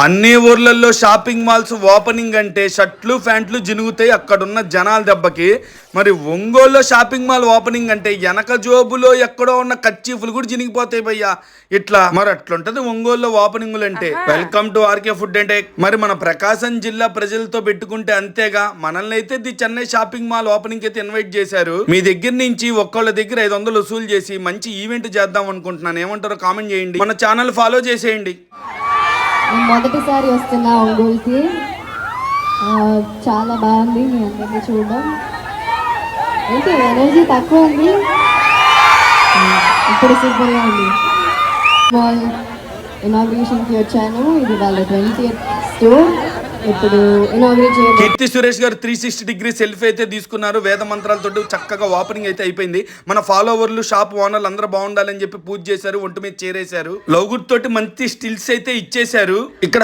అన్ని ఊర్లలో shopping malls opening అంటే షర్ట్లు ప్యాంట్లు జినుగుతాయి అక్కడున్న జనాల దెబ్బకి. మరి ఒంగోలులో షాపింగ్ మాల్ ఓపెనింగ్ అంటే వెనక జోబులో ఎక్కడో ఉన్న కర్చీఫ్లు కూడా జినిగిపోతాయి భయ్యా. ఇట్లా మరి అట్లుంటది ఒంగోలులో ఓపెనింగ్లు అంటే. Welcome to RK food and tech. మరి మన ప్రకాశం జిల్లా ప్రజలతో పెట్టుకుంటే అంతేగా, మనల్ని అయితే the Chennai shopping mall opening అయితే ఇన్వైట్ చేశారు. మీ దగ్గర నుంచి ఒక్కళ్ళ దగ్గర 500 వసూలు చేసి మంచి ఈవెంట్ చేద్దాం అనుకుంటున్నాను. ఏమంటారో కామెంట్ చేయండి, మన ఛానల్ ఫాలో చేసేయండి. మొదటిసారి వస్తున్నా ఒంగోలుకి. చాలా బాగుంది మీ అందరినీ చూడడం. ఏంటి ఎనర్జీ తక్కువ ఉంది, ఇప్పుడు సూపర్గా ఉంది. స్మాల్ ఇనాగ్రేషన్కి వచ్చాను. ఇది వాళ్ళ 20th స్టోర్. ఇప్పుడు ఇనాగ్రేట్ చేయాలి. కీర్తి సురేష్ గారు 360 డిగ్రీ సెల్ఫీ అయితే తీసుకున్నారు. వేద మంత్రాలతో చక్కగా ఓపెనింగ్ అయితే అయిపోయింది. మన ఫాలోవర్లు షాప్ ఓనర్లు అందరూ బాగుండాలని చెప్పి పూజ చేశారు, ఒంటి మీద చేరేశారు. లవ్ గుడ్ తోటి మంచి స్టిల్స్ అయితే ఇచ్చేశారు. ఇక్కడ